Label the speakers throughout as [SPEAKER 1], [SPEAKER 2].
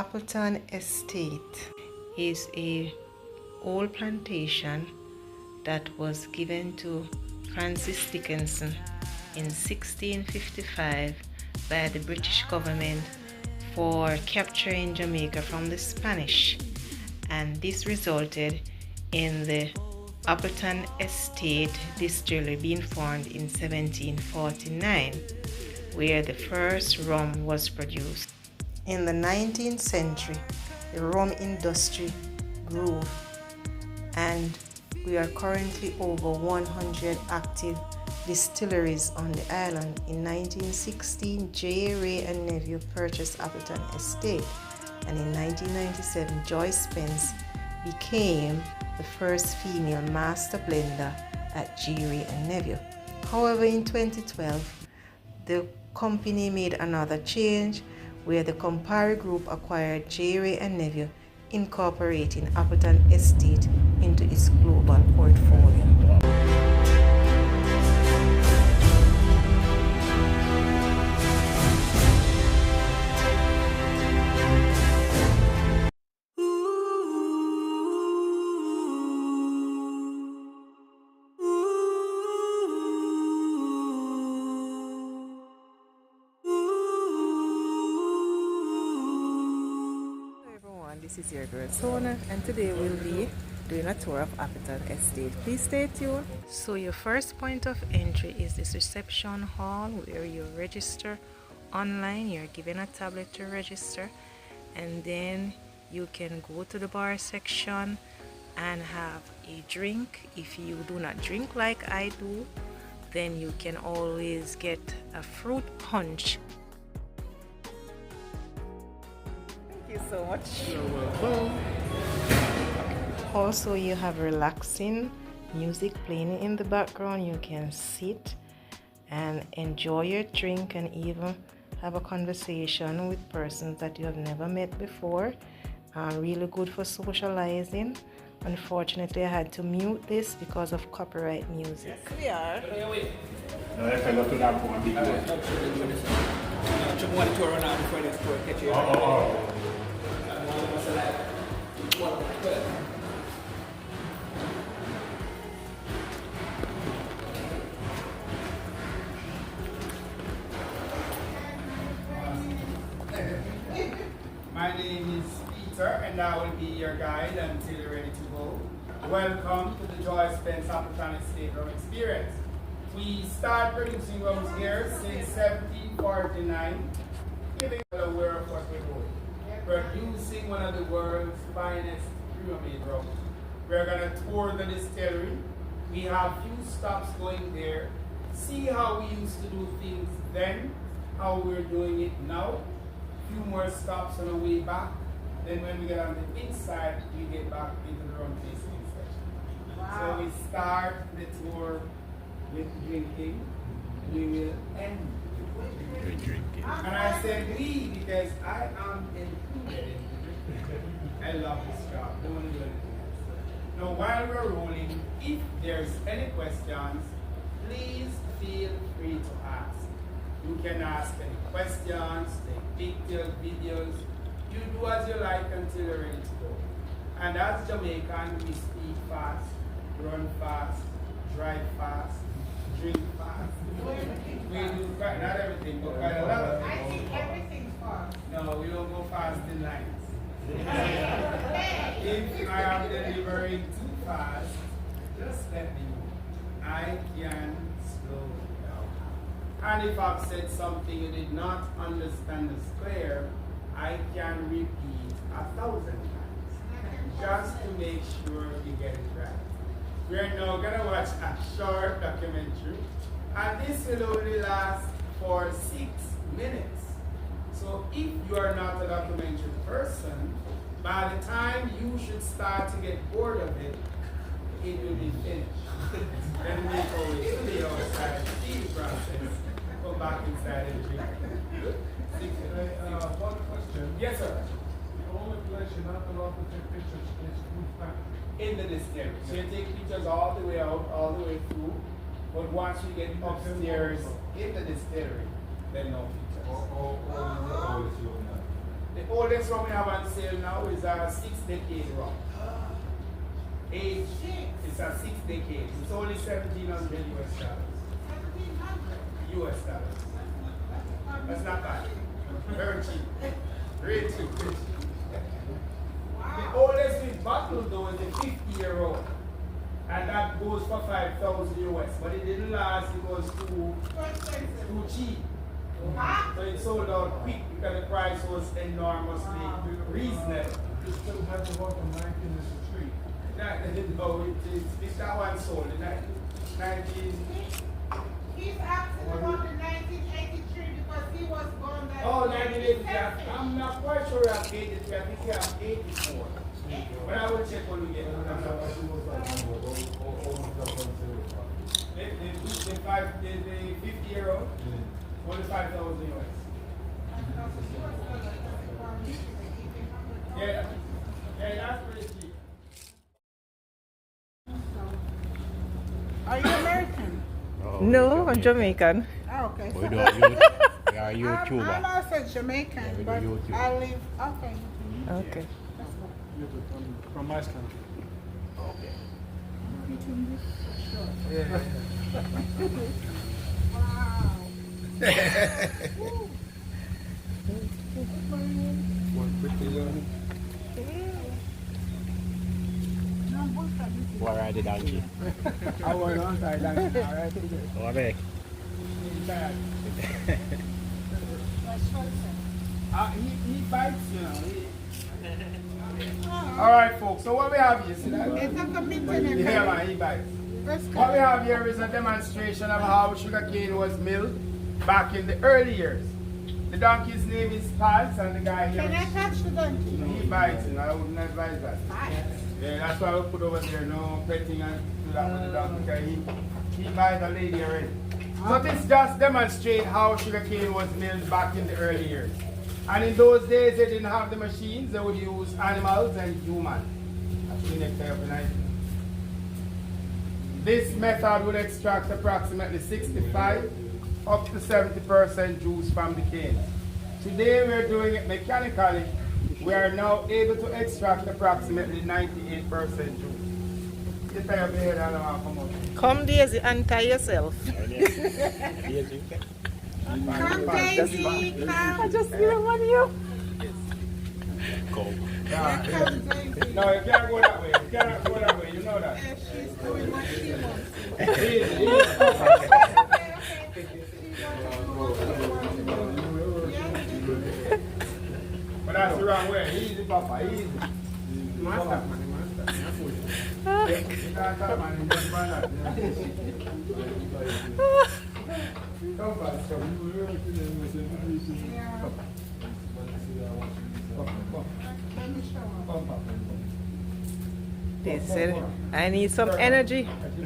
[SPEAKER 1] Appleton Estate is a old plantation that was given to Francis Dickinson in 1655 by the British government for capturing Jamaica from the Spanish, and this resulted in the Appleton Estate Distillery being formed in 1749, where the first rum was produced. In the 19th century, the rum industry grew, and we are currently over 100 active distilleries on the island. In 1916, J. Ray and Nephew purchased Appleton Estate, and in 1997, Joyce Spence became the first female master blender at J. Ray and Nephew. However, in 2012, the company made another change where the Campari Group acquired J. Ray and Nephew, incorporating Appleton Estate into its global portfolio. This is your girl Sona, and today we'll be doing a tour of Appleton Estate. Please stay tuned. So your first point of entry is this reception hall where you register online. You're given a tablet to register, and then you can go to the bar section and have a drink. If you do not drink like I do, then you can always get a fruit punch. Thank you so much.
[SPEAKER 2] You're welcome.
[SPEAKER 1] Also, you have relaxing music playing in the background. You can sit and enjoy your drink and even have a conversation with persons that you have never met before. Really good for socializing. Unfortunately, I had to mute this because of copyright music. We are.
[SPEAKER 2] My name is Peter, and I will be your guide until you're ready to go. Welcome to the Joyce Spence Appleton Estate Rum Experience. We start producing rums here since 1749, giving you aware of what we're doing. Producing one of the world's finest pre-made rums. We're going to tour the distillery. We have few stops going there. See how we used to do things then, how we're doing it now. Few more stops on the way back. Then when we get on the inside, we get back into the rum tasting section. Wow. So we start the tour with drinking. We will end with drinking. And I said we because I am included in the drinking. I love this job. Don't want to do anything else. Now while we're rolling, if there's any questions, please feel free to ask. You can ask any questions, take pictures, videos. You do as you like until you're ready to go. And as Jamaican, we speak fast, run fast, drive fast, drink fast. We do quite, not everything, but quite a lot of things.
[SPEAKER 3] I think everything's fast.
[SPEAKER 2] No, we don't go fast in lines. If I am delivering too fast, just let me know. I can slow down. And if I've said something you did not understand as clear, I can repeat 1,000 times just to make sure you get it right. We're now going to watch a short documentary, and this will only last for 6 minutes. So if you are not a documentary person, by the time you should start to get bored of it, it will be finished. Then we go to the outside, see the process, come back inside and drink.
[SPEAKER 4] One question.
[SPEAKER 2] Yes, sir.
[SPEAKER 4] The only place you're not allowed to take pictures is roof factory.
[SPEAKER 2] In the distillery. So you take pictures all the way out, all the way through. But once you get upstairs in the distillery, then no pictures. The oldest rum we have on sale now is a 6-decade rum. Age is a 6 decades. It's only $1,700 US dollars. US dollars. That's not bad. Very cheap. Very cheap. The oldest we bottled though is a 50-year-old. And that goes for 5,000 US. But it didn't last, it was too cheap. So it sold out quick because the price was enormously reasonable.
[SPEAKER 4] You still have to walk from 1963.
[SPEAKER 2] No, it's that one sold in 19.
[SPEAKER 3] He's asking about the 1983 because he was born that.
[SPEAKER 2] Oh, 1983. I'm not quite sure I'm 83. I think I'm 84. But I will check when we get it. The 50-year-old, only 5,000 US. Yeah, that's pretty cheap.
[SPEAKER 3] Are you American?
[SPEAKER 1] No, I'm Jamaican.
[SPEAKER 3] Oh, okay.
[SPEAKER 5] We do a YouTuber.
[SPEAKER 3] I'm also Jamaican,
[SPEAKER 5] we do
[SPEAKER 3] but
[SPEAKER 5] YouTube.
[SPEAKER 3] I live. Okay.
[SPEAKER 1] Okay.
[SPEAKER 4] From my country.
[SPEAKER 5] Okay.
[SPEAKER 2] Yeah.
[SPEAKER 3] Wow.
[SPEAKER 4] One quickly learn.
[SPEAKER 5] What ride the donkey?
[SPEAKER 2] I went on side donkey. All right.
[SPEAKER 5] Go back.
[SPEAKER 2] He bites, you know. All right, folks. So what we have here, see that?
[SPEAKER 3] It's a commitment.
[SPEAKER 2] Yeah, man, he bites. What we have here is a demonstration of how sugarcane was milled back in the early years. The donkey's name is Pals, and the guy here
[SPEAKER 3] Can I touch the donkey?
[SPEAKER 2] he bites, and I wouldn't advise that. Yeah, that's why we put over there, no petting and do that with the donkey, because he bites a lady already. So this just demonstrates how sugarcane was milled back in the early years. And in those days, they didn't have the machines, they would use animals and humans. That's the next type of night. This method would extract approximately 65 up to 70% juice from the cane. Today we're doing it mechanically. We are now able to extract approximately 98% juice. Get tired of the head, I don't want to come out.
[SPEAKER 1] Come Daisy and tie yourself.
[SPEAKER 3] Come, Daisy. Come.
[SPEAKER 1] I just give him on you.
[SPEAKER 5] Go.
[SPEAKER 2] Yeah.
[SPEAKER 3] Come, Daisy.
[SPEAKER 2] No, you can't go that way. You cannot go that way. You know that.
[SPEAKER 3] Yeah, she's doing what she wants.
[SPEAKER 2] But that's the wrong way. Easy, Papa. Easy. Master. You can't talk, man. You just run that. Come back.
[SPEAKER 3] Let me show her.
[SPEAKER 1] They said, I need some energy.
[SPEAKER 5] You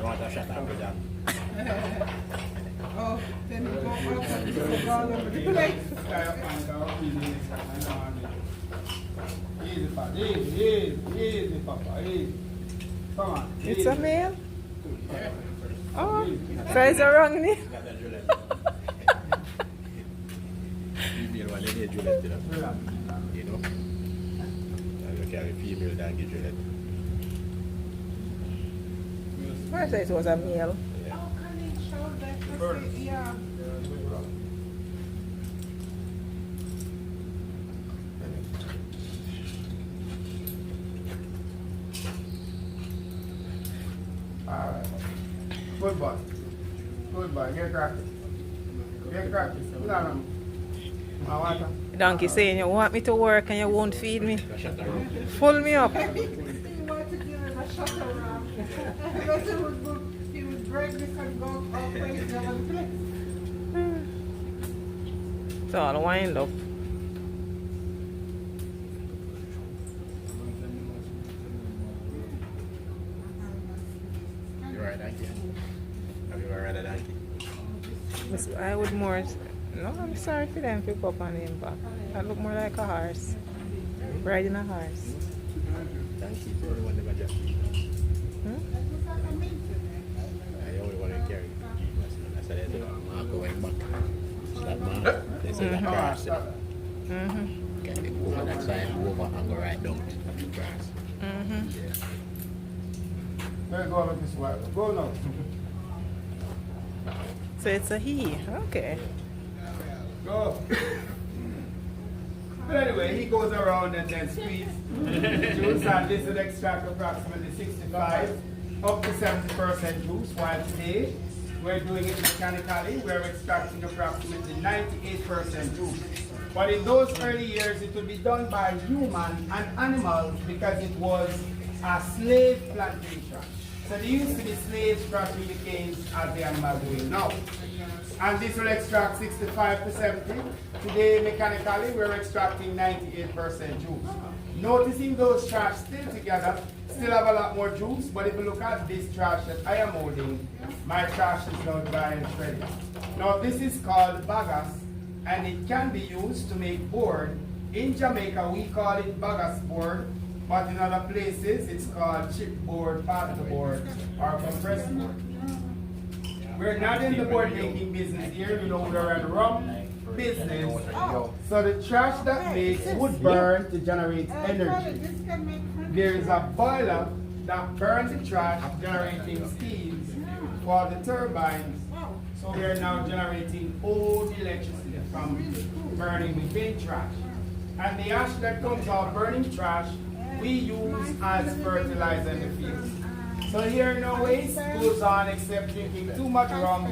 [SPEAKER 5] want a shot of that?
[SPEAKER 3] Oh, then we go up and go all over the place.
[SPEAKER 2] Easy, Papa. Easy, Papa. Easy. Come on.
[SPEAKER 1] It's a male? Oh, fries are wrong in it.
[SPEAKER 5] Female one, they need Juliet, you know. You know? You carry female donkey Juliet.
[SPEAKER 1] I thought it was a male.
[SPEAKER 5] Yeah.
[SPEAKER 3] Oh, can you show that? Yeah.
[SPEAKER 2] Alright. Good boy. Good boy. Get cracking. Get cracking. Put on him. My water.
[SPEAKER 1] Donkey saying you want me to work and you won't feed me. Full me up.
[SPEAKER 3] He wanted to give him a shot around. Because he would break this and go all crazy all over the place.
[SPEAKER 1] It's all wind up.
[SPEAKER 5] You ride a donkey? Have you ever ride a donkey?
[SPEAKER 1] I would more. No, I'm sorry for them pick up on him back. I look more like a horse. Riding a horse.
[SPEAKER 5] Donkey is the only one that just
[SPEAKER 1] Hmm?
[SPEAKER 5] I only want to carry. That's why they do. Mark going back. That man, there's So that grass.
[SPEAKER 2] Stop.
[SPEAKER 5] Can they go over that side, go over and go right down to the grass. Yeah.
[SPEAKER 2] Let's go over this way. Go now.
[SPEAKER 1] So it's a he. Okay.
[SPEAKER 2] Go. But anyway, he goes around and then squeeze the juice, and this will extract approximately 65 up to 70% juice, while today we're doing it mechanically. We're extracting approximately 98% juice. But in those early years, it would be done by human and animals because it was a slave plantation. So there used to be slaves crushing the canes as the animals doing now. And this will extract 65 to 70. Today, mechanically, we're extracting 98% juice. Noticing those trash still together, still have a lot more juice, but if you look at this trash that I am holding, my trash is now dry and shredded. Now this is called bagasse, and it can be used to make board. In Jamaica, we call it bagasse board, but in other places, it's called chipboard, paddleboard, or compressed board. We're not in the board making business here, you know, we're in rum business. So the trash that makes wood burn to generate energy. There is a boiler that burns the trash, generating steam for the turbines. So we are now generating old electricity from burning methane trash. And the ash that comes out burning trash, we use as fertilizer in the field. So here no waste goes on except drinking too much rum,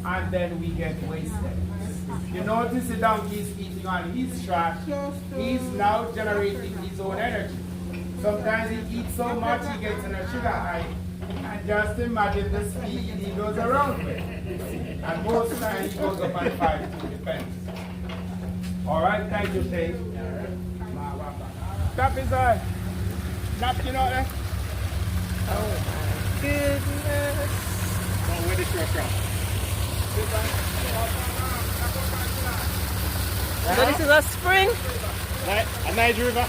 [SPEAKER 2] and then we get wasted. You notice the donkey is eating on his trash. He's now generating his own energy. Sometimes he eats so much he gets in a sugar high. And just imagine the speed he goes around with. And most times he goes up on 5 to depends. Alright, thank you, Dave. Tap his eye. Napkin out there.
[SPEAKER 1] Oh my goodness.
[SPEAKER 5] Oh, where this from?
[SPEAKER 1] So this is a spring?
[SPEAKER 5] A Niger River.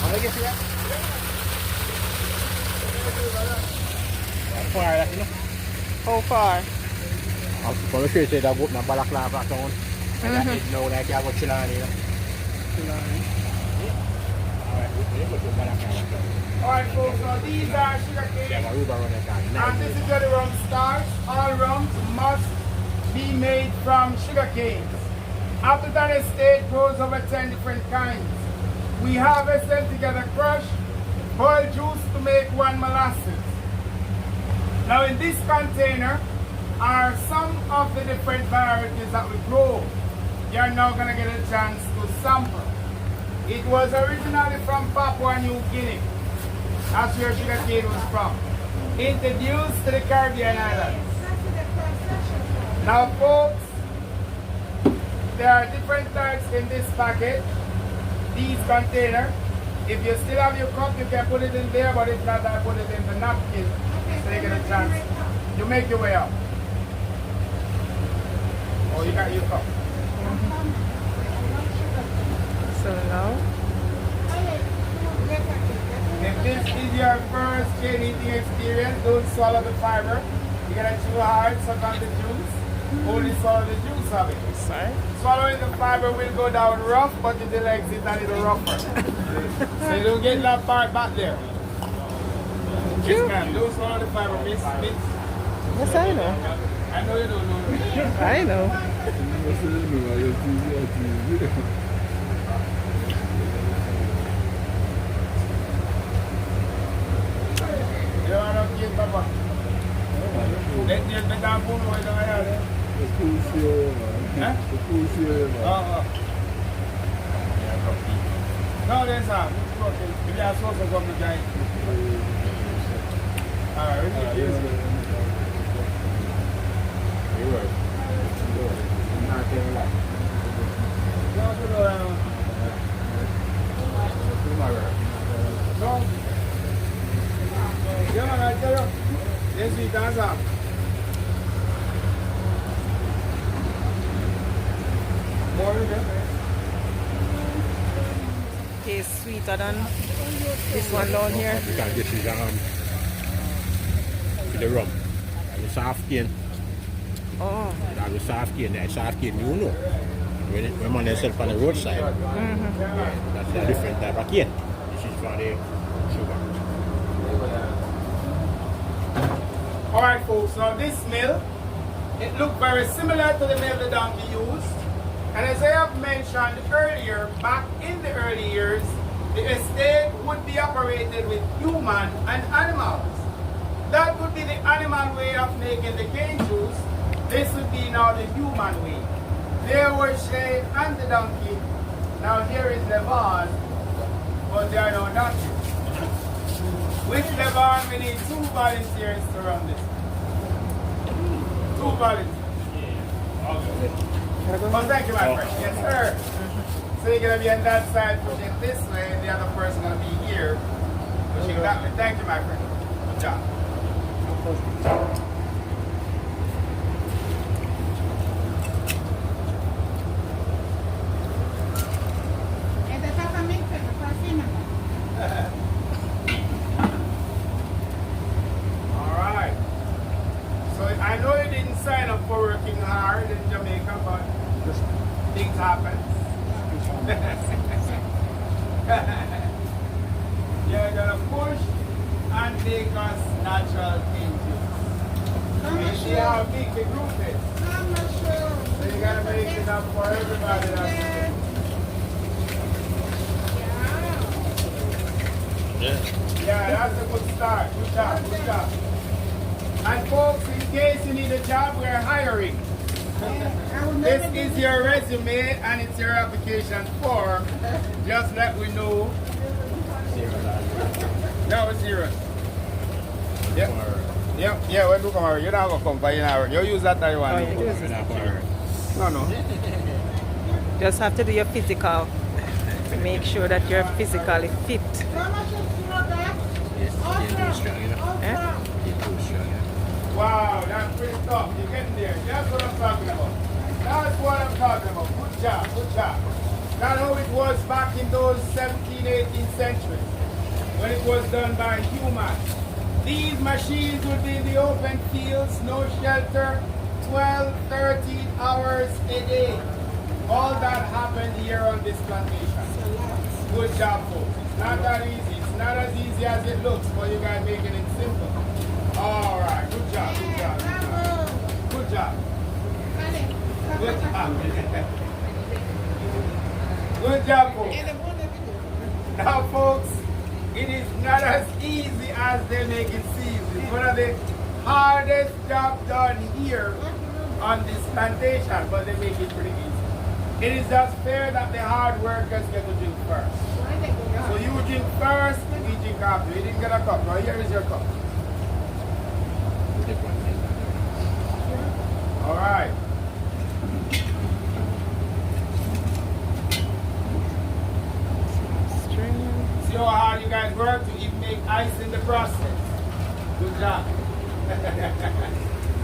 [SPEAKER 5] How get you that? How far that, you know?
[SPEAKER 1] How far?
[SPEAKER 5] I'm going to show you that I go to Balaclava town. And I didn't know that I go to Chilani. Alright, we'll go to Balaclava town.
[SPEAKER 2] Alright folks, so these are sugar
[SPEAKER 5] They
[SPEAKER 2] cane.
[SPEAKER 5] have a river on that time.
[SPEAKER 2] And this is where the rum starts. All rums must be made from sugar canes. Appleton Estate grows over 10 different kinds. We harvest them together, crush, boil juice to make one molasses. Now in this container are some of the different varieties that we grow. You're now going to get a chance to sample. It was originally from Papua New Guinea. That's where sugar cane was from. Introduced to the Caribbean islands. Now folks, there are different types in this package. These container. If you still have your cup, you can put it in there, but if not, I put it in the napkin so you get a chance. You make your way out. Oh, you got your cup.
[SPEAKER 1] So now?
[SPEAKER 2] If this is your first cane eating experience, don't swallow the fiber. You're gonna chew hard, suck on the juice. Only swallow the juice of it.
[SPEAKER 1] Sorry?
[SPEAKER 2] Swallowing the fiber will go down rough, but it will exit a little rougher. So you don't get that part back there. Yes, ma'am. Don't swallow the fiber, miss.
[SPEAKER 1] Yes, I know.
[SPEAKER 2] I know you don't know.
[SPEAKER 1] I know.
[SPEAKER 2] You want to get Papa? Let me get down for you. No, there's a. Maybe I saw some of the guy. Alright, no. Yeah, man, I tell you. Yes, we dance up. More of it.
[SPEAKER 1] Tastes sweeter than this one down here.
[SPEAKER 5] Because this is with the rum. And the soft cane.
[SPEAKER 1] Oh.
[SPEAKER 5] That was soft cane, that soft cane, you know. When man they sell on the roadside, that's a different type of cane. This is for the sugar.
[SPEAKER 2] Alright folks, now this mill, it looked very similar to the mill the donkey used. And as I have mentioned earlier, back in the early years, the estate would be operated with human and animals. That would be the animal way of making the cane juice. This would be now the human way. There was Shay and the donkey. Now here is Levon, but there are no donkeys. With Levon, we need 2 volunteers to run this. 2 volunteers. Oh, thank you, my friend. Yes, sir. So you're going to be on that side pushing this way, and the other person going to be here pushing that way. Thank you, my friend. Good job. Alright. So I know you didn't sign up for working hard in Jamaica, but things happen. You're gonna push and make us natural changes. You see how big the group is.
[SPEAKER 3] I'm not sure.
[SPEAKER 2] So you gotta make it up for everybody that's yeah, that's a good start. Good job, good job. And folks, in case you need a job, we're hiring. This is your resume and it's your application form. Just let me know. No, it's zero. Yep. Yep. Yeah, when you come here, you're not going to come for an hour. You use that time one. No.
[SPEAKER 1] Just have to do your physical to make sure that you're physically fit.
[SPEAKER 2] Wow, that's pretty tough. You're getting there. That's what I'm talking about. That's what I'm talking about. Good job, good job. Not how it was back in those 17th, 18th centuries when it was done by humans. These machines would be in the open fields, no shelter, 12, 13 hours a day. All that happened here on this plantation. Good job, folks. It's not that easy. It's not as easy as it looks, but you guys making it simple. All right, good job, good job, good job. Good job. Good job. Good job, folks. Now, folks, it is not as easy as they make it seem. It's one of the hardest jobs done here on this plantation, but they make it pretty easy. It is just fair that the hard workers get to drink first. So you drink first, we drink after. You didn't get a cup. Now here is your cup. All right. See how hard you guys work to even make ice in the process. Good job.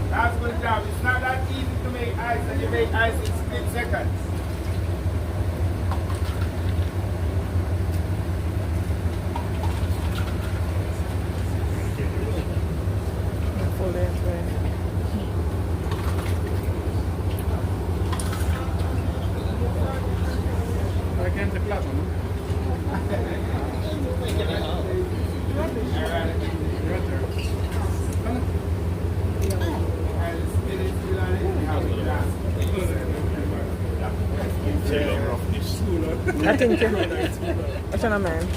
[SPEAKER 2] That's good job. It's not that easy to make ice, and you make ice in split seconds.
[SPEAKER 1] I think what's on a man?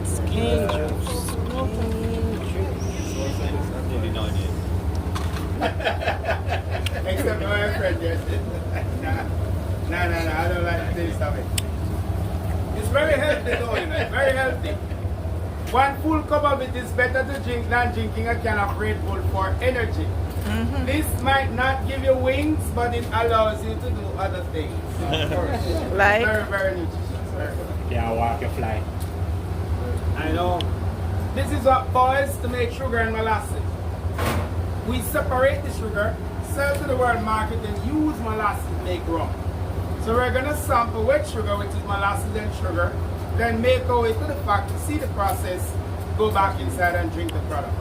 [SPEAKER 1] It's cane juice.
[SPEAKER 2] Except my friend just No, I don't like the taste of it. It's very healthy though, you know, very healthy. One full cup of it is better to drink than drinking a can of Red Bull for energy. This might not give you wings, but it allows you to do other things.
[SPEAKER 1] Like?
[SPEAKER 2] Very, very nutritious.
[SPEAKER 5] Yeah, walk a fly.
[SPEAKER 2] I know. This is what boils to make sugar and molasses. We separate the sugar, sell to the world market, and use molasses to make rum. So we're going to sample wet sugar, which is molasses and sugar, then make our way to the factory, see the process, go back inside and drink the product.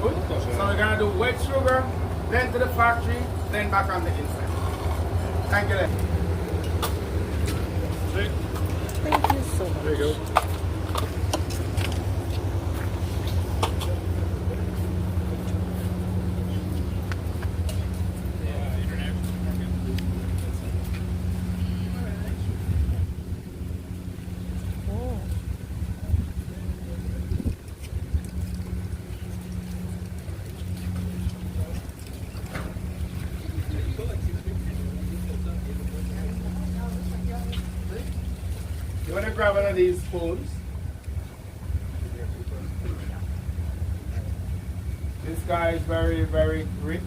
[SPEAKER 2] Good? So we're gonna do wet sugar, then to the factory, then back on the inside. Thank you.
[SPEAKER 1] Thank you so much.
[SPEAKER 5] There you go.
[SPEAKER 2] You want to grab one of these spoons? This guy is very, very rich.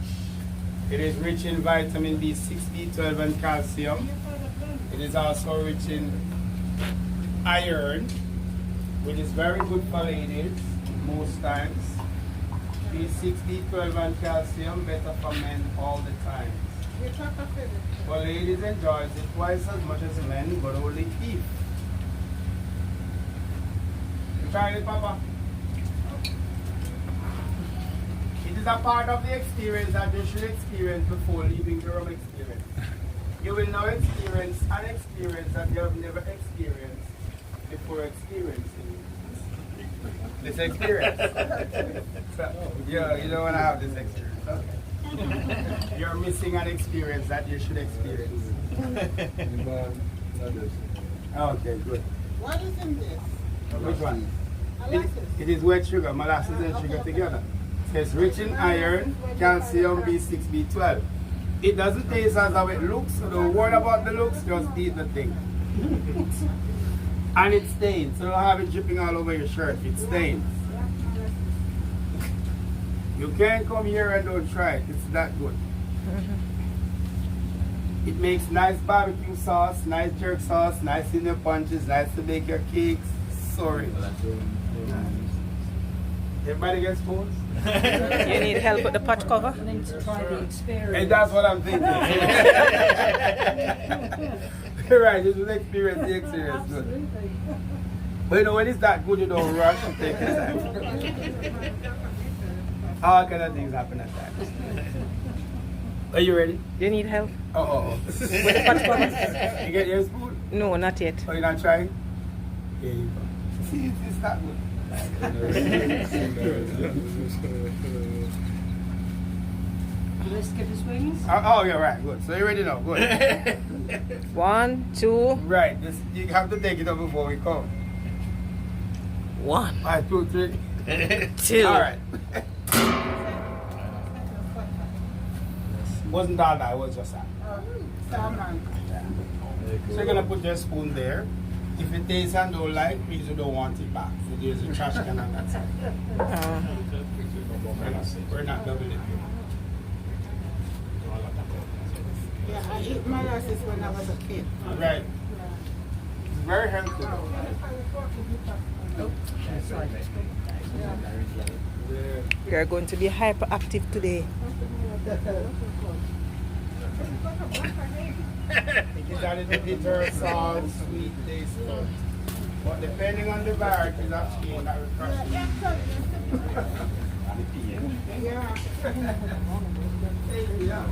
[SPEAKER 2] It is rich in vitamin B6, B12, and calcium. It is also rich in iron, which is very good for ladies most times. B6, B12, and calcium, better for men all the time. But ladies enjoys it twice as much as men, but only beef. You try it, Papa? It is a part of the experience that you should experience before leaving the rum experience. You will now experience an experience that you have never experienced before experiencing this experience. So, you don't want to have this experience. Okay. You're missing an experience that you should experience. Okay, good.
[SPEAKER 3] What is in this?
[SPEAKER 2] Which one?
[SPEAKER 3] Molasses.
[SPEAKER 2] It is wet sugar, molasses and sugar together. It's rich in iron, calcium, B6, B12. It doesn't taste as how it looks, so don't worry about the looks, just eat the thing. And it stains, so don't have it dripping all over your shirt, it stains. You can't come here and don't try it, it's that good. It makes nice barbecue sauce, nice jerk sauce, nice in your punches, nice to make your cakes. Sorry. Everybody gets spoons?
[SPEAKER 1] You need help with the pot cover?
[SPEAKER 6] Need to try the experience.
[SPEAKER 2] And that's what I'm thinking. Right, this was experience, the experience. Good. But you know, when it's that good, you don't rush and take your time. All kind of things happen at times. Are you ready?
[SPEAKER 1] You need help?
[SPEAKER 2] With
[SPEAKER 1] the pot cover?
[SPEAKER 2] You get your spoon?
[SPEAKER 1] No, not yet.
[SPEAKER 2] Oh, you're not trying? Here you go. See, it's that good.
[SPEAKER 6] Let's give us wings.
[SPEAKER 2] Oh, yeah, right, good. So you're ready now, good.
[SPEAKER 1] 1, 2,
[SPEAKER 2] Right, you have to take it up before we come.
[SPEAKER 1] 1,
[SPEAKER 2] 1, 2, 3.
[SPEAKER 1] 2.
[SPEAKER 2] All right. Wasn't all that, it was just that.
[SPEAKER 3] Salmon.
[SPEAKER 2] So you're gonna put your spoon there. If it tastes and don't like, please you don't want it back. So there's a trash can on that side. We're not doubling it.
[SPEAKER 3] Yeah, I ate molasses when I was a kid.
[SPEAKER 2] Right. It's very healthy.
[SPEAKER 1] We are going to be hyperactive today.
[SPEAKER 2] It is a little bitter, salt, sweet taste. But depending on the variety, it's actually not refreshing.
[SPEAKER 3] Yeah.
[SPEAKER 2] Yeah.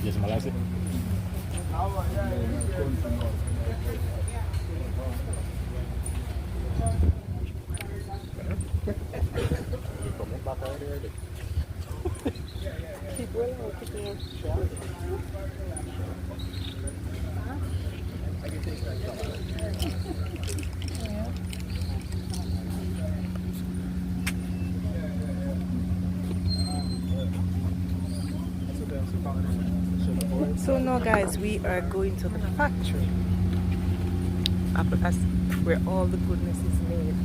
[SPEAKER 5] Just molasses.
[SPEAKER 1] So now guys, we are going to the factory where all the goodness is made.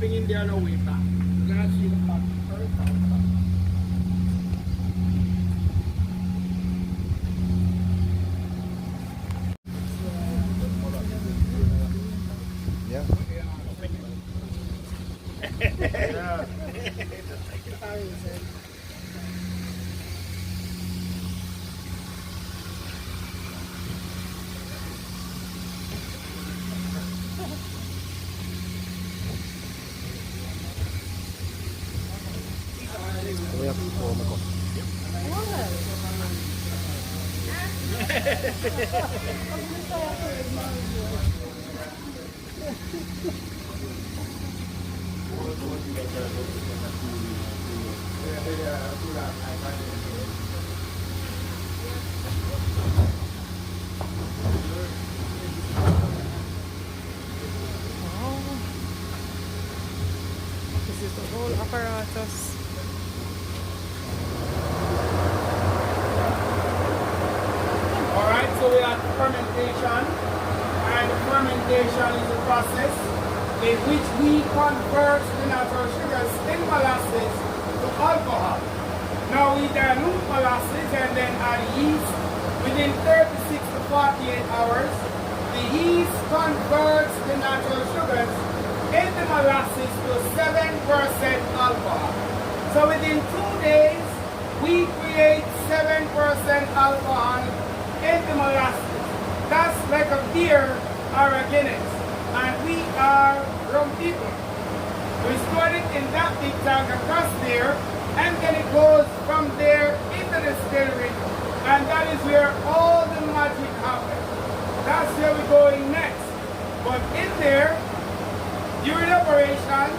[SPEAKER 2] jumping in there on our way back. We're gonna see the park first.
[SPEAKER 5] Yeah.
[SPEAKER 2] Yeah.
[SPEAKER 5] We have to pour my cup.
[SPEAKER 1] This is the whole apparatus.
[SPEAKER 2] Alright, so we have fermentation, and fermentation is a process in which we convert the natural sugars in molasses to alcohol. Now we dilute molasses and then add yeast. Within 36 to 48 hours, the yeast converts the natural sugars in the molasses to 7% alcohol. So within 2 days, we create 7% alcohol in the molasses. That's like a beer or a Guinness. And we are rum people. We store it in that big tank across there, and then it goes from there into the distillery, and that is where all the magic happens. That's where we're going next. But in there, during operations,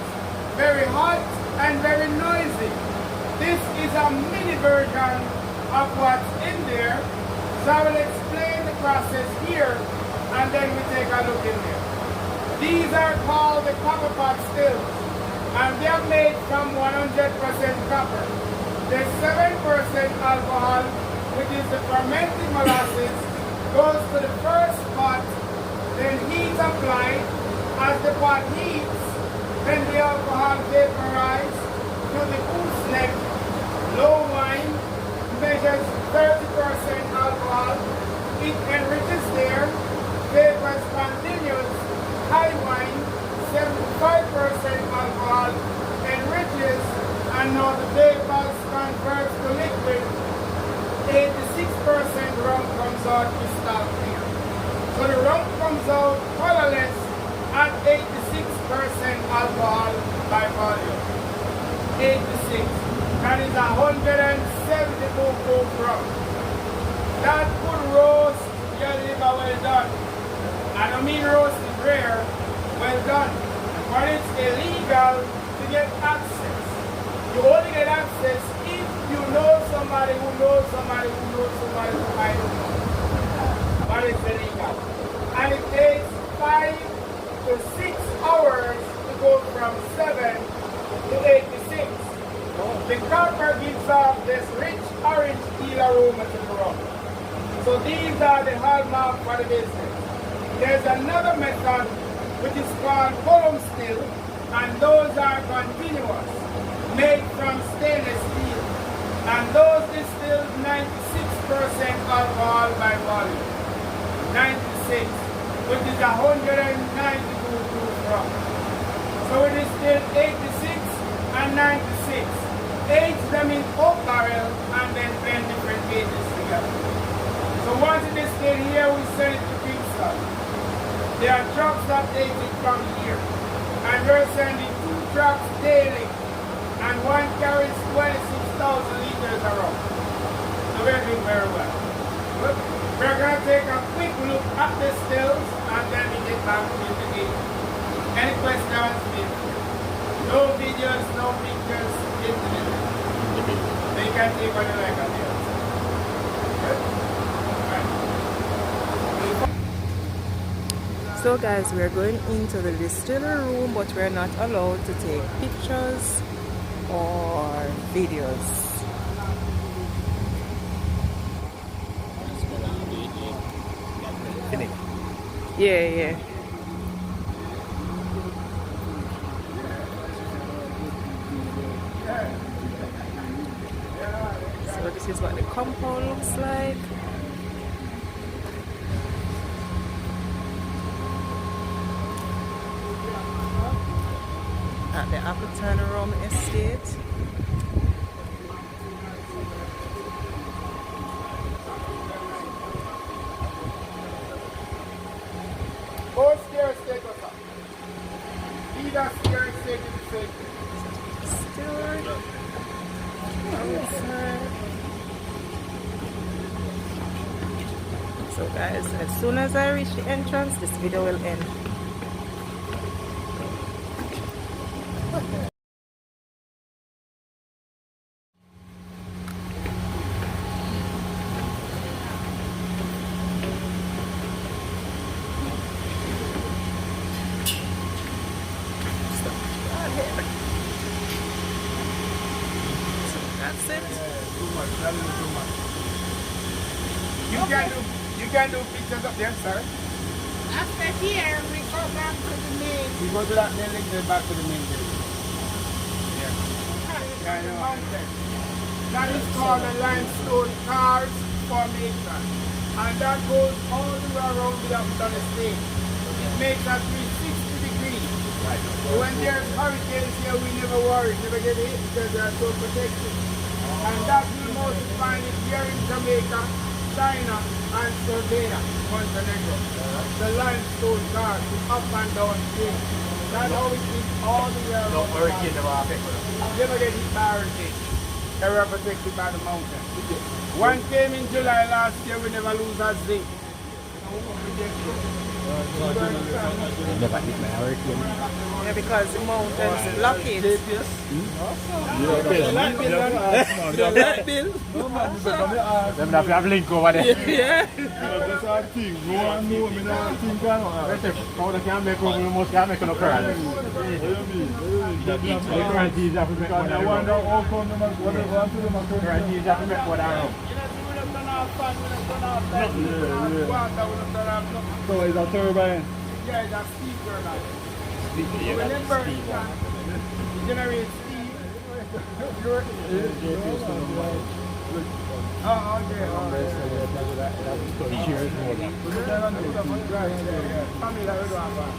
[SPEAKER 2] very hot and very noisy. This is a mini version of what's in there. So I will explain the process here, and then we take a look in there. These are called the copper pot stills, and they are made from 100% copper. There's 7% alcohol, which is the fermented molasses, goes to the first pot, then heat applied. As the pot heats, then the alcohol vaporizes to the gooseneck. Low wine measures 30% alcohol. It enriches there. Vapors continues. High wine, 75% alcohol, enriches, and now the vapors converts to liquid. 86% rum comes out crystal clear. So the rum comes out colorless at 86% alcohol by volume. 86. That is 172 proof rum. That could roast your liver well done. I don't mean roasted rare, well done. But it's illegal to get access. You only get access if you know somebody who knows somebody who knows somebody who I don't know. But it's illegal. And it takes 5 to 6 hours to go from 7 to 86. The copper gives off this rich orange peel aroma to the rum. So these are the hallmark for the business. There's another method which is called column still, and those are continuous, made from stainless steel. And those distill 96% alcohol by volume. 96, which is 192 proof rum. So it is still 86 and 96. Age them in oak barrel and then blend different ages together. So once it is still here, we send it to Kingston. There are trucks that take it from here. And we're sending 2 trucks daily. And one carries 26,000 liters around. So we're doing very well. Good. We're going to take a quick look at the stills and then we get back to the game. Any questions, please? No videos, no pictures, intimate. They can take what you like on the outside.
[SPEAKER 1] So guys, we're going into the distillery room, but we're not allowed to take pictures or videos. Yeah. compound looks like. At the Appleton Rum Estate.
[SPEAKER 2] Both stairs take us up. Either stairs take you to safety.
[SPEAKER 1] Distillery. Outside. So guys, as soon as I reach the entrance, this video will end. That's it.
[SPEAKER 2] Too much, that is too much. You can do pictures up there, sir.
[SPEAKER 3] After here, we go back to the main.
[SPEAKER 2] You go to that main link, then back to the main gate. Yeah, I know. That is called the limestone cars formation. And that goes all the way around the Appleton Estate. It makes a 360 degree. So when there's hurricanes here, we never worry, never get hit because they are so protected. And that we mostly find it here in Jamaica, China, and Slovenia, Montenegro. The limestone cars, the up and down thing. That's how it is all the way around. No hurricane never affected them. Never get hit by hurricane. They were protected by the mountain. One came in July last year, we never lose a zinc.
[SPEAKER 5] Never hit my hurricane.
[SPEAKER 1] Yeah, because the mountains block it.
[SPEAKER 5] Light bill. Them have link over there.
[SPEAKER 1] Yeah.
[SPEAKER 4] That's our thing. No one know me, no one think I know.
[SPEAKER 5] How they can make over, most can make no current. The current is have to make one
[SPEAKER 4] I wonder how come them what they want to them are
[SPEAKER 5] current is have to make one around.
[SPEAKER 4] So it's a turbine.
[SPEAKER 2] Yeah, it's a steam turbine.
[SPEAKER 5] Yeah,
[SPEAKER 2] When
[SPEAKER 5] that's
[SPEAKER 2] it burns,
[SPEAKER 5] steam one.
[SPEAKER 2] it generates steam. Oh, okay.
[SPEAKER 5] Cheers, more.
[SPEAKER 2] Family, that we do have one.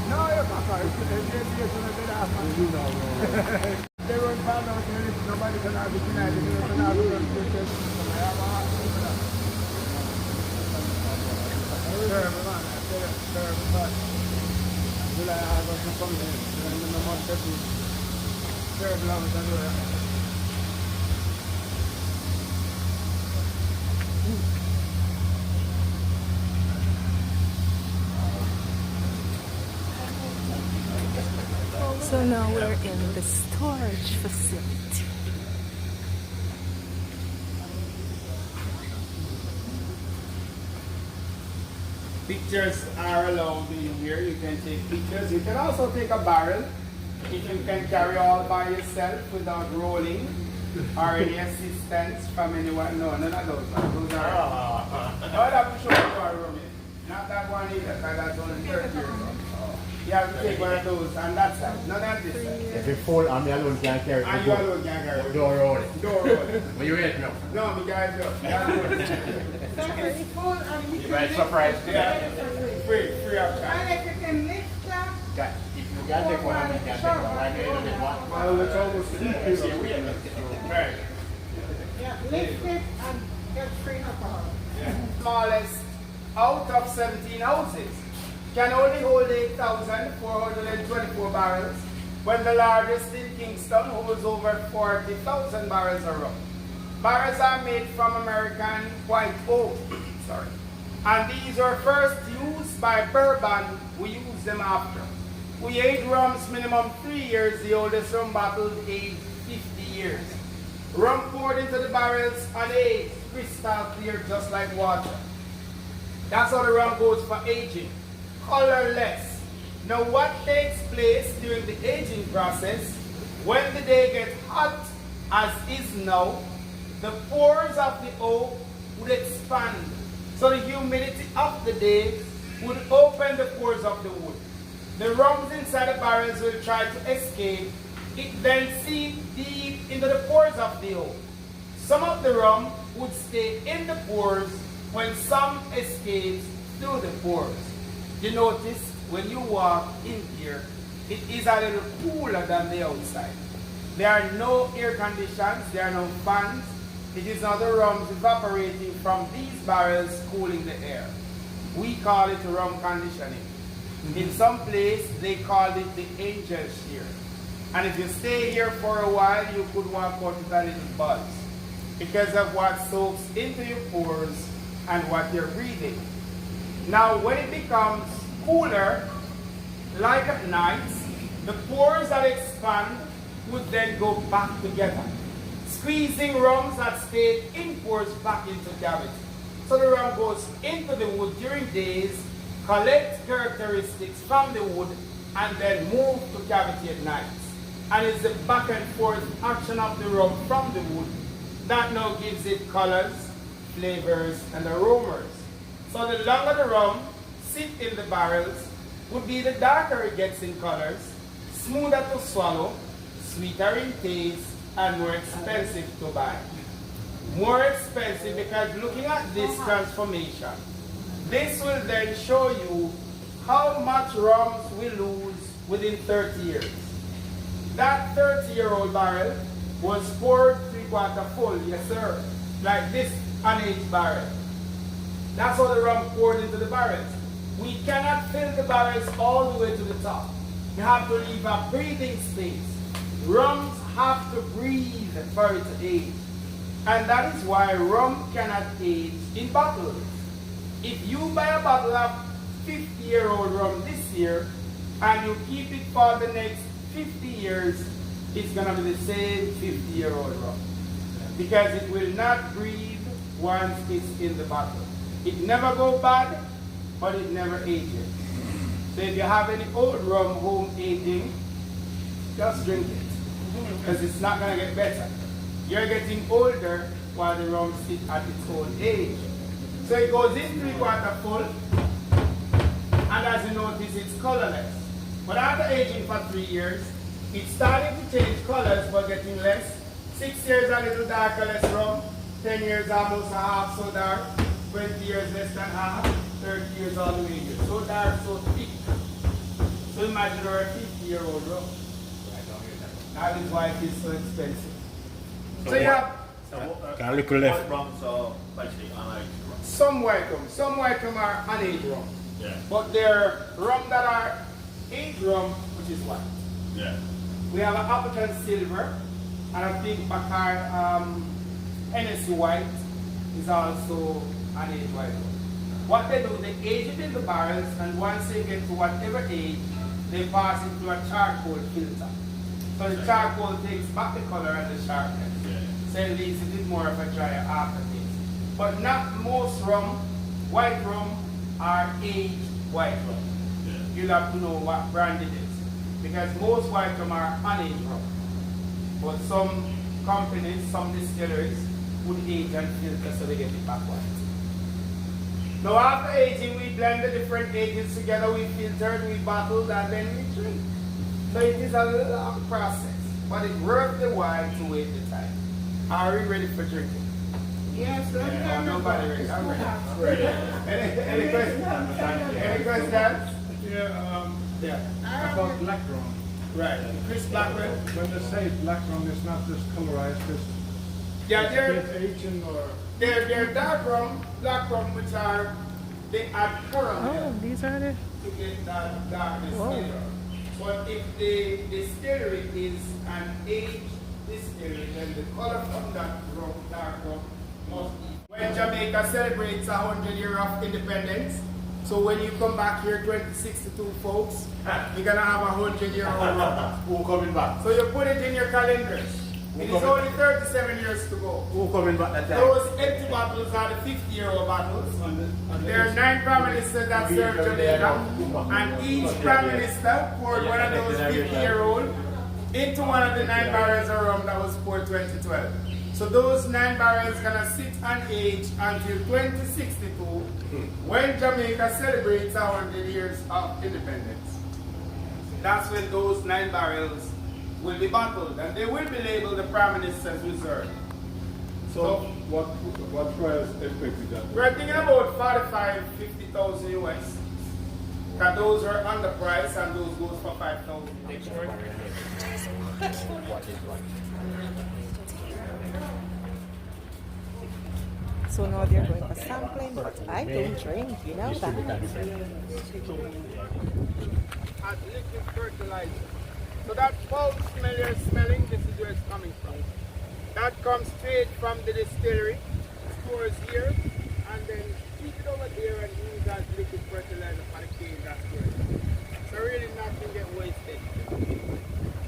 [SPEAKER 2] No, you're not sorry. They won't find out if nobody can have it tonight. They can have it on Twitter. Terrible, man. Terrible, man. July, I have some something. In the month of terrible, I was under it.
[SPEAKER 1] So now we're in the storage facility.
[SPEAKER 2] Pictures are allowed in here. You can take pictures. You can also take a barrel if you can carry all by yourself without rolling or any assistance from anyone. No, none of those. Those are. Oh, that show you are room. Not that one either, because that's only 30 years old. You have to take one of those on that side, not on this side.
[SPEAKER 5] If you fall on me alone can't carry it.
[SPEAKER 2] And you alone can carry it.
[SPEAKER 5] Don't roll it.
[SPEAKER 2] Don't roll it.
[SPEAKER 5] But you hate me.
[SPEAKER 2] No, me guys don't.
[SPEAKER 3] It's full and you
[SPEAKER 5] You
[SPEAKER 3] can
[SPEAKER 5] might
[SPEAKER 3] lift
[SPEAKER 5] surprise
[SPEAKER 3] it.
[SPEAKER 5] me.
[SPEAKER 2] Free of charge.
[SPEAKER 3] And if you can lift that,
[SPEAKER 5] If you can't take one, you can't take one. I know you don't get one.
[SPEAKER 4] Well, it's almost 3 kilos.
[SPEAKER 2] Right.
[SPEAKER 3] yeah, lift it and get free alcohol.
[SPEAKER 2] Smallest out of 17 houses can only hold 8,424 barrels, when the largest in Kingston holds over 40,000 barrels of rum. Barrels are made from American white oak, sorry, and these were first used by bourbon. We use them after. We age rums minimum 3 years, the oldest rum bottle aged 50 years. Rum poured into the barrels and aged crystal clear just like water. That's how the rum goes for aging. Colorless. Now what takes place during the aging process, when the day gets hot, as is now, the pores of the oak would expand. So the humidity of the day would open the pores of the wood. The rums inside the barrels will try to escape. It then seeps deep into the pores of the oak. Some of the rum would stay in the pores when some escapes through the pores. You notice when you walk in here, it is a little cooler than the outside. There are no air conditions, there are no fans. It is now the rums evaporating from these barrels cooling the air. We call it rum conditioning. In some place, they called it the angel shear. And if you stay here for a while, you could walk out with a little buzz because of what soaks into your pores and what you're breathing. Now, when it becomes cooler, like at night, the pores that expand would then go back together, squeezing rums that stayed in pores back into cavity. So the rum goes into the wood during days, collects characteristics from the wood, and then move to cavity at night. And it's the back and forth action of the rum from the wood that now gives it colors, flavors, and aromas. So the longer the rum sits in the barrels, would be the darker it gets in colors, smoother to swallow, sweeter in taste, and more expensive to buy. More expensive because looking at this transformation, this will then show you how much rums we lose within 30 years. That 30-year-old barrel was poured 3/4 full, yes sir, like this unaged barrel. That's how the rum poured into the barrels. We cannot fill the barrels all the way to the top. You have to leave a breathing space. Rums have to breathe for it to age. And that is why rum cannot age in bottles. If you buy a bottle of 50-year-old rum this year and you keep it for the next 50 years, it's going to be the same 50-year-old rum. Because it will not breathe once it's in the bottle. It never goes bad, but it never ages. So if you have any old rum home aging, just drink it. Because it's not going to get better. You're getting older while the rum sits at its old age. So it goes in 3/4 full, and as you notice, it's colorless. But after aging for 3 years, it's starting to change colors but getting less. 6 years a little darker, less rum. 10 years almost a half so dark. 20 years less than half. 30 years all the way here. So dark, so thick. So imagine our 50-year-old rum. That is why it is so expensive. So you have
[SPEAKER 5] Got a little left.
[SPEAKER 7] White rums are basically unaged rums.
[SPEAKER 2] some white rum are unaged rum.
[SPEAKER 7] Yeah.
[SPEAKER 2] But there are rum that are aged rum, which is white.
[SPEAKER 7] Yeah.
[SPEAKER 2] We have an appleton silver, and I think Hennessy white is also an aged white rum. What they do, they age it in the barrels, and once they get to whatever age, they pass it through a charcoal filter. So the charcoal takes back the color and the sharpness.
[SPEAKER 7] Yeah.
[SPEAKER 2] So it leaves it with more of a drier aftertaste. But not most rum, white rum, are aged white rum.
[SPEAKER 7] Yeah.
[SPEAKER 2] You'll have to know what brand it is. Because most white rum are unaged rum. But some companies, some distilleries, would age and filter so they get it back white. Now after aging, we blend the different ages together, we filtered, we bottled, and then we drink. So it is a long process, but it's worth the while to wait the time. Are we ready for drinking?
[SPEAKER 3] Yes,
[SPEAKER 2] Yeah, nobody ready. I'm ready. Any questions? Any questions?
[SPEAKER 4] Yeah, about black rum.
[SPEAKER 2] Right. Chris Blackwell?
[SPEAKER 4] When they say black rum, it's not just colorized, it's
[SPEAKER 2] Yeah,
[SPEAKER 4] aging or...
[SPEAKER 2] they're dark rum, black rum, which are, they add caramel
[SPEAKER 1] Oh, these are the.
[SPEAKER 2] to get that darkness
[SPEAKER 1] Whoa.
[SPEAKER 2] in it. But if the distillery is an aged distillery, then the color from that rum, dark rum, must be. When Jamaica celebrates 100 years of independence, so when you come back here, 2062 folks, you're gonna have 100-year-old rum.
[SPEAKER 7] All coming back.
[SPEAKER 2] So you put it in your calendars. It is only 37 years to go.
[SPEAKER 5] Who coming back that time?
[SPEAKER 2] Those empty bottles are the 50-year-old bottles. There are 9 prime ministers that served Jamaica, and each prime minister poured one of those 50-year-old into one of the 9 barrels of rum that was poured 2012. So those 9 barrels gonna sit and age until 2062, when Jamaica celebrates our 100 years of independence. That's when those 9 barrels will be bottled, and they will be labeled the Prime Minister's Reserve.
[SPEAKER 4] So what price expected that?
[SPEAKER 2] We're thinking about 45,000-50,000 US. And those are underpriced, and those goes for 5,000.
[SPEAKER 8] So now they're going for sampling, but I don't drink, you know that.
[SPEAKER 2] As liquid fertilizer. So that foul smell you're smelling, this is where it's coming from. That comes straight from the distillery, stores here, and then keep it over there and use as liquid fertilizer for the cane that's here. So really nothing get wasted.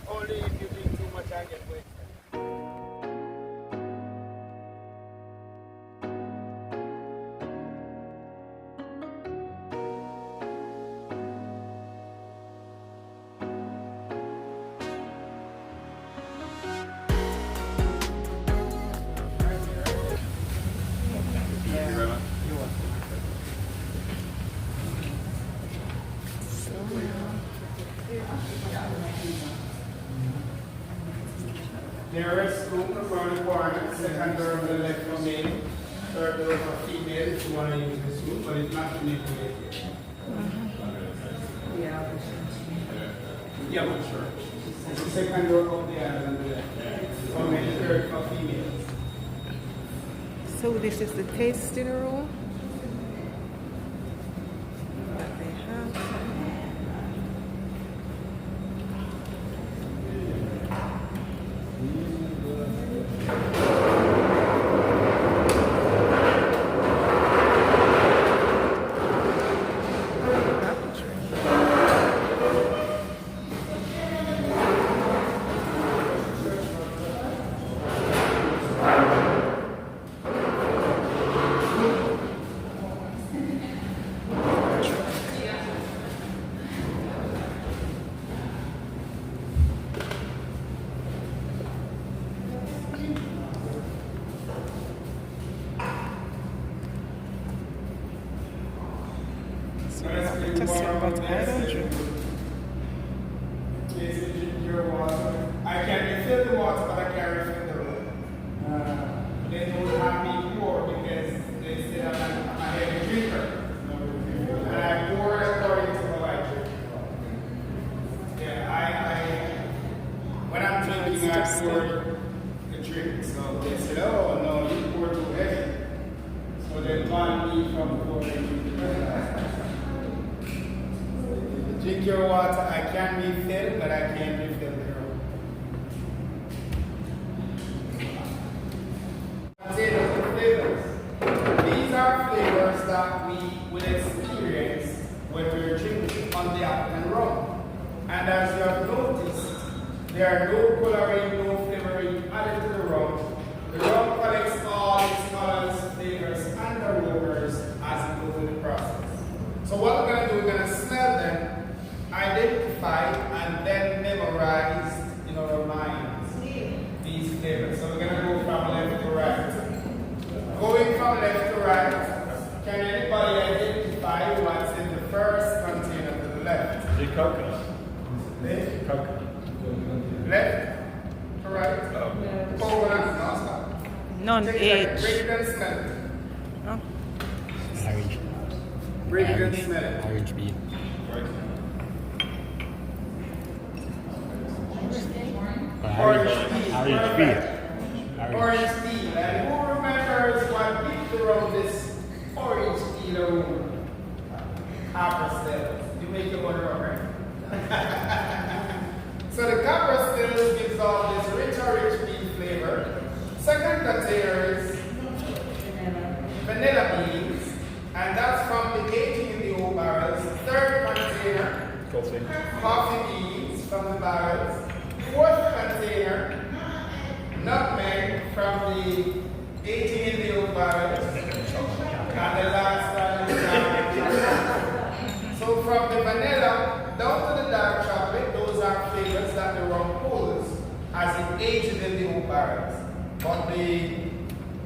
[SPEAKER 2] Only if you drink too much and get wasted. Nearest room around the corner, second door on the left for male, third door for female if you want to use this room, but it's not manipulated. Yeah, but sure. It's the second door up there on the left. For male, third for females.
[SPEAKER 8] So this is the tasting room that they have. But I don't drink.
[SPEAKER 2] Yes, you drink your water. I can refill the water, but I can't refill the room. They don't have me pour because they say that I'm a heavy drinker. And I pour according to how I drink. Yeah, when I'm drinking, I pour the drink. So they said, oh no, you pour too heavy. So they ban me from pouring. Drink your water, I can refill, but I can't refill the room. Flavors. These are flavors that we will experience when we're drinking on the appleton rum. And as you have noticed, there are no coloring, no flavoring added to the rum. The rum collects all its colors, flavors, and aromas as it goes through the process. So what we're going to do, we're going to smell them, identify, and then memorize in our minds these flavors. So we're going to go from left to right. Going from left to right, can anybody identify what's in the first container to the left?
[SPEAKER 7] The coconut.
[SPEAKER 2] Left?
[SPEAKER 7] Coconut.
[SPEAKER 2] Left to right? Coconut? No, stop.
[SPEAKER 8] Non-age.
[SPEAKER 2] Break it and smell it.
[SPEAKER 8] No?
[SPEAKER 5] Orange.
[SPEAKER 2] Break it and smell it.
[SPEAKER 5] Orange bean.
[SPEAKER 2] Orange tea.
[SPEAKER 5] Orange bean.
[SPEAKER 2] Orange tea. And who remembers what gives the rum this orange tea aroma? Copper stills. You make it one rum, right? So the copper stills gives all this rich orange tea flavor. Second container is vanilla beans, and that's from the aging in the old barrels. Third container, coffee beans from the barrels. Fourth container, the aging in the oak barrels. And the last one is so from the vanilla down to the dark chocolate, those are flavors that the rum holds as it ages in the oak barrels. But the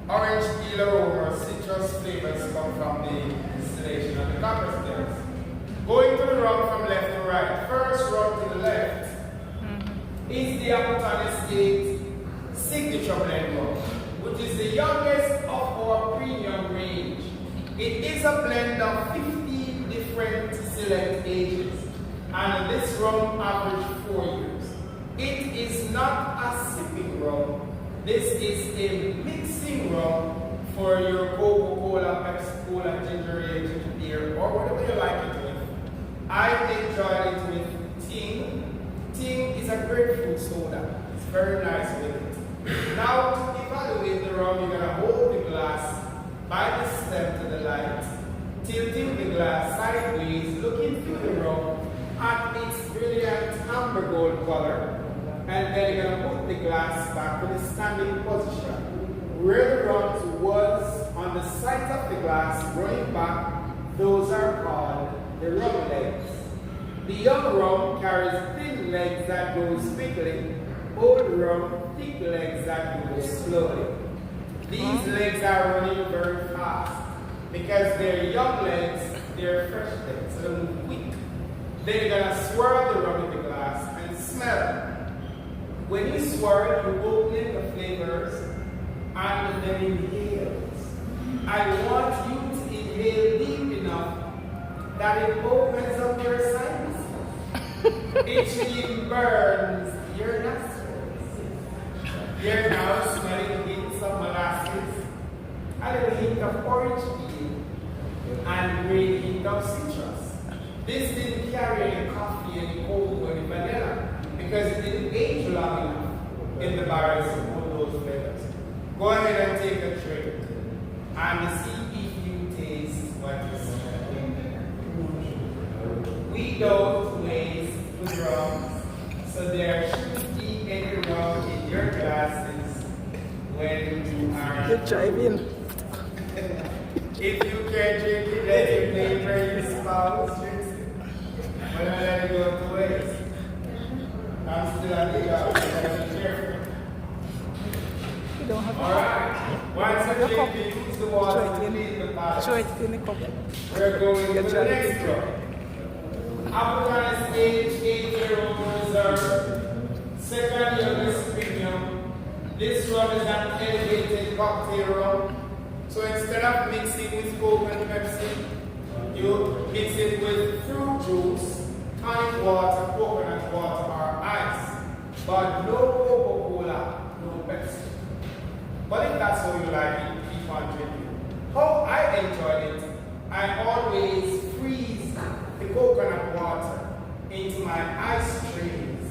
[SPEAKER 2] orange peel aroma, citrus flavors come from the distillation of the copper stills. Going to the rum from left to right. First rum to the left is the Appleton Estate Signature Blend rum, which is the youngest of our premium range. It is a blend of 50 different select ages, and this rum averaged 4 years. It is not a sipping rum. This is a mixing rum for your Coca-Cola, Pepsi-Cola, ginger ale, ginger beer, or whatever you like it with. I enjoyed it with Ting. Ting is a grapefruit soda. It's very nice with it. Now to evaluate the rum, you're gonna hold the glass by the stem to the light, tilting the glass sideways, looking through the rum at its brilliant amber gold color. And then you're going to put the glass back to the standing position. Where the rum was on the side of the glass, running back, those are called the rum legs. The young rum carries thin legs that goes quickly, old rum, thick legs that go slowly. These legs are running very fast because they're young legs, they're fresh legs, so they move quick. Then you're going to swirl the rum in the glass and smell. When you swirl, you open the flavors and then inhales. I want you to inhale deep enough that it opens up your sinuses. It burns your nostrils. You're now smelling hints of molasses, a little hint of orange peel, and great hint of citrus. This didn't carry any coffee, any cocoa, any vanilla, because it didn't age long enough in the barrels to hold those flavors. Go ahead and take a drink and see if you taste what you smell. We don't waste food rum, so there shouldn't be any rum in your glasses when you are.
[SPEAKER 8] You're driving.
[SPEAKER 2] If you can't drink it, let your neighbor, your spouse drink it. But don't let it go to waste. I'm still at the job, so you gotta be careful.
[SPEAKER 8] You don't have to.
[SPEAKER 2] Alright, once you drink it, use the water to clean the bottle.
[SPEAKER 8] Show it in the cup.
[SPEAKER 2] We're going to the next one. Appleton Estate 8-year-old reserve, second youngest premium. This rum is an elevated cocktail rum. So instead of mixing with Coke and Pepsi, you mix it with fruit juice, tonic water, coconut water, or ice. But no Coca-Cola, no Pepsi. But if that's how you like it, keep on drinking. How I enjoyed it, I always freeze the coconut water into my ice trays.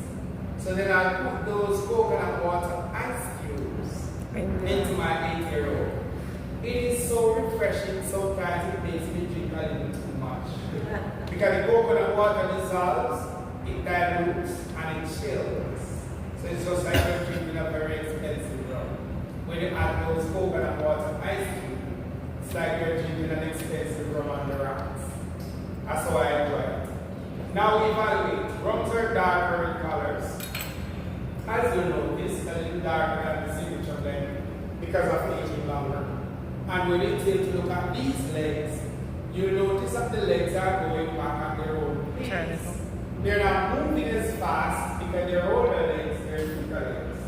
[SPEAKER 2] So then I put those coconut water ice cubes into my 8-year-old. It is so refreshing, sometimes it makes me drink a little too much. Because the coconut water dissolves, it dilutes, and it chills. So it's just like you're drinking a very expensive rum. When you add those coconut water ice cubes, it's like you're drinking an expensive rum on the rocks. That's how I enjoy it. Now we evaluate. Rums are darker in colors. As you notice, a little darker than the signature blend because of aging longer. And when you take a look at these legs, you notice that the legs are going back at their own pace. They're not moving as fast because they're older legs, they're thicker legs.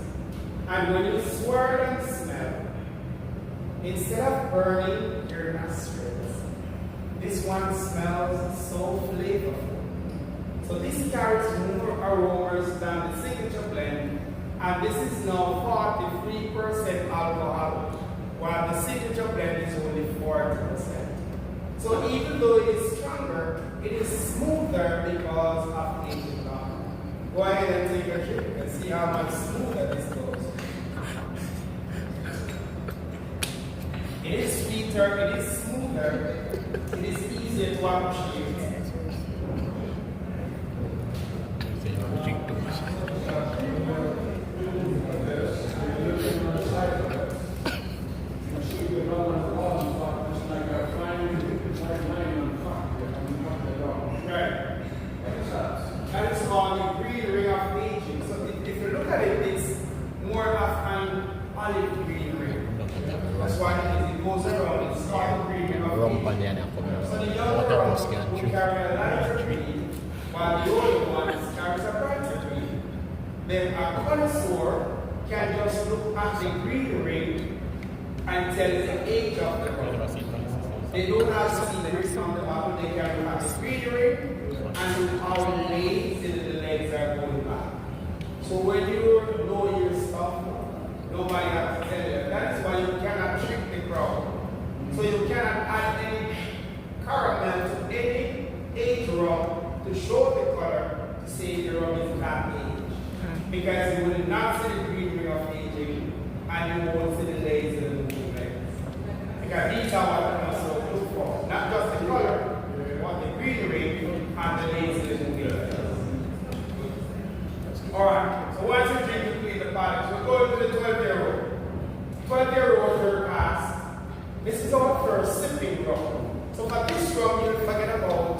[SPEAKER 2] And when you swirl and smell, instead of burning your nostrils, this one smells so flavorful. So this carries more aromas than the signature blend, and this is now 43% alcohol, while the signature blend is only 40%. So even though it is stronger, it is smoother because of aging longer. Go ahead and take a drink and see how much smoother this goes. It is sweeter, it is smoother, it is easier to appreciate. olive green ring. That's why it goes around. It's called green ring of
[SPEAKER 5] Rum
[SPEAKER 2] age.
[SPEAKER 5] banana come
[SPEAKER 2] So the
[SPEAKER 5] out.
[SPEAKER 2] younger
[SPEAKER 5] What
[SPEAKER 2] rum
[SPEAKER 5] else can
[SPEAKER 2] will
[SPEAKER 5] drink?
[SPEAKER 2] carry a lighter green, while the older ones carries a brighter green. Then a connoisseur can just look at the green ring and tell the age of the rum. They don't have to see the ring on the bottom, they can look at the green ring and look how lazy the legs are going back. So when you know your stuff, nobody has to tell you. That is why you cannot trick the crowd. So you cannot add any caramel to any age rum to show the color to say the rum is that age. Because you will not see the green ring of aging and you won't see the legs and the moving legs. Because these are what the connoisseurs look for. Not just the color, but the green ring and the legs and the moving legs. Alright, so once you drink between the products, we're going to the 12-year-old. 12-year-old third pass. This is our first sipping rum. So for this rum, you'll forget about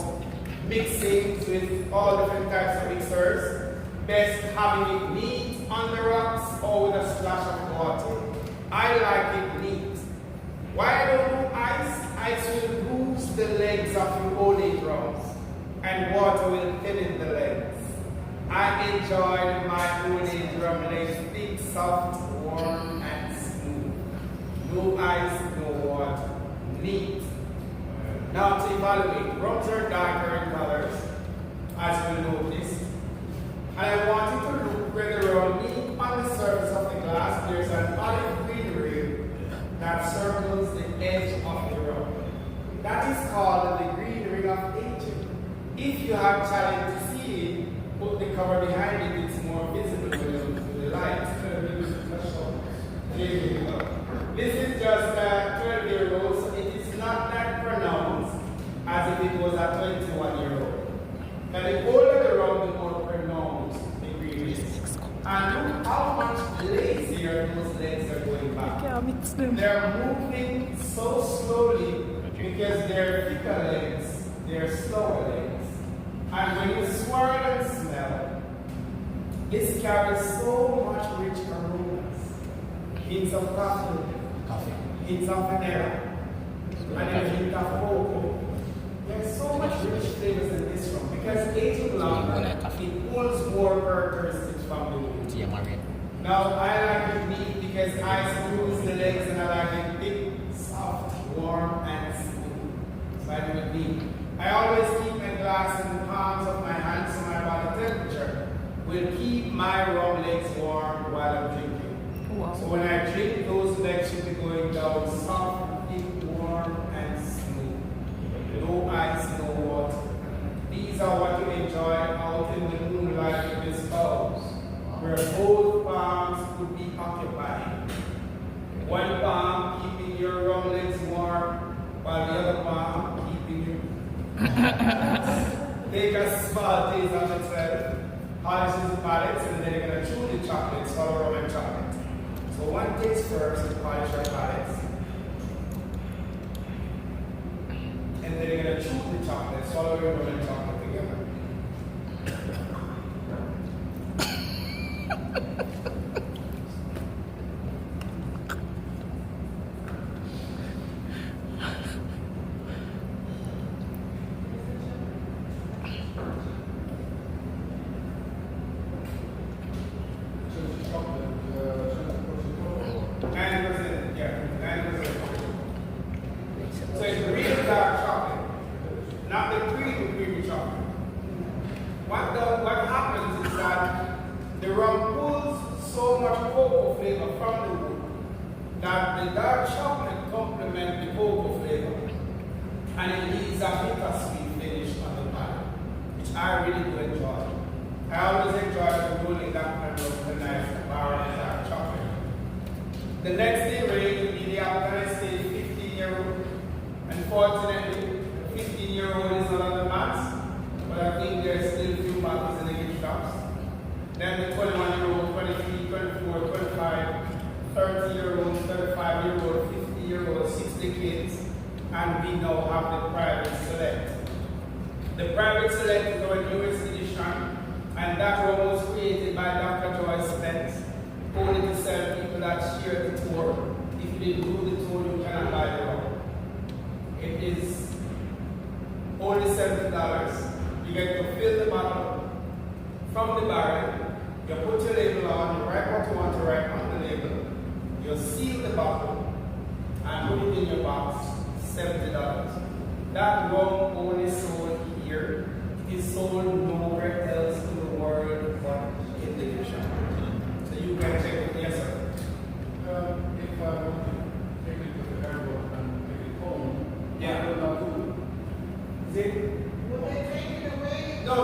[SPEAKER 2] mixing with all different types of mixers. Best having it neat on the rocks or with a splash of water. I like it neat. Why I don't do ice? Ice will bruise the legs of your old age rums, and water will thin the legs. I enjoyed my old age rum legs thick, soft, warm, and smooth. No ice, no water. Neat. Now to evaluate, rums are darker in colors, as you will notice. And I want you to look where the rum meet on the surface of the glass. There's an olive green ring that circles the edge of the rum. That is called the green ring of aging. If you have challenge to see it, put the cover behind it, it's more visible with the light. This is just a 12-year-old, so it is not that pronounced as if it was a 21-year-old. Now the older the rum, the more pronounced the green is. And look how much lazier those legs are going back. They're moving so slowly because they're thicker legs, they're slower legs. And when you swirl and smell, this carries so much rich aromas. Hints of coffee, hints of vanilla, and then a hint of cocoa. There's so much rich flavors in this rum because aging longer, it pulls more characteristics from the wood. Now, I like it neat because I squeeze the legs and I like it thick, soft, warm, and smooth. So I do it neat. I always keep my glass in the palms of my hands so my body temperature will keep my rum legs warm while I'm drinking.
[SPEAKER 8] Wow.
[SPEAKER 2] So when I drink, those legs should be going down soft, thick, warm, and smooth. No ice, no water. These are what you enjoy out in the moonlight in this house, where both palms could be occupied. One palm keeping your rum legs warm, while the other palm keeping you. Take a small taste of itself, polish the palates, and then you're going to chew the chocolates, follow rum and chocolate. So one taste first to polish your palates. And then you're going to chew the chocolates, follow your rum and chocolate together. So it's real dark chocolate, not the creamy chocolate. What happens is that the rum pulls so much cocoa flavor from the wood that the dark chocolate complements the cocoa flavor, and it leaves a bittersweet finish on the palate, which I really do enjoy. I always enjoy the rolling down and with a nice bar of dark chocolate. The next day rate will be the Afghan State 15-year-old. Unfortunately, the 15-year-old is not on the max, but I think there's still a few bottles in the gift shops. Then the 21-year-old, 23, 24, 25, 30-year-old, 35-year-old, 50-year-old, 60 kids, and we now have the private select. The private select is our newest edition, and that one was created by Dr. Joyce Spence, only to sell people that share the didn't do the tour, you cannot buy the rum. It is only $70. You get to fill the bottle from the barrel. You put your label on, you write what you want to write on the label. You seal the bottle and put it in your box, $70. That rum only sold here. It is sold nowhere else in the world but in the shop. So you can check it, yes sir.
[SPEAKER 4] If I want to take it to the airport and take it home,
[SPEAKER 2] Yeah.
[SPEAKER 4] I will not do it.
[SPEAKER 2] Is it?
[SPEAKER 3] Will they take it away?
[SPEAKER 2] No,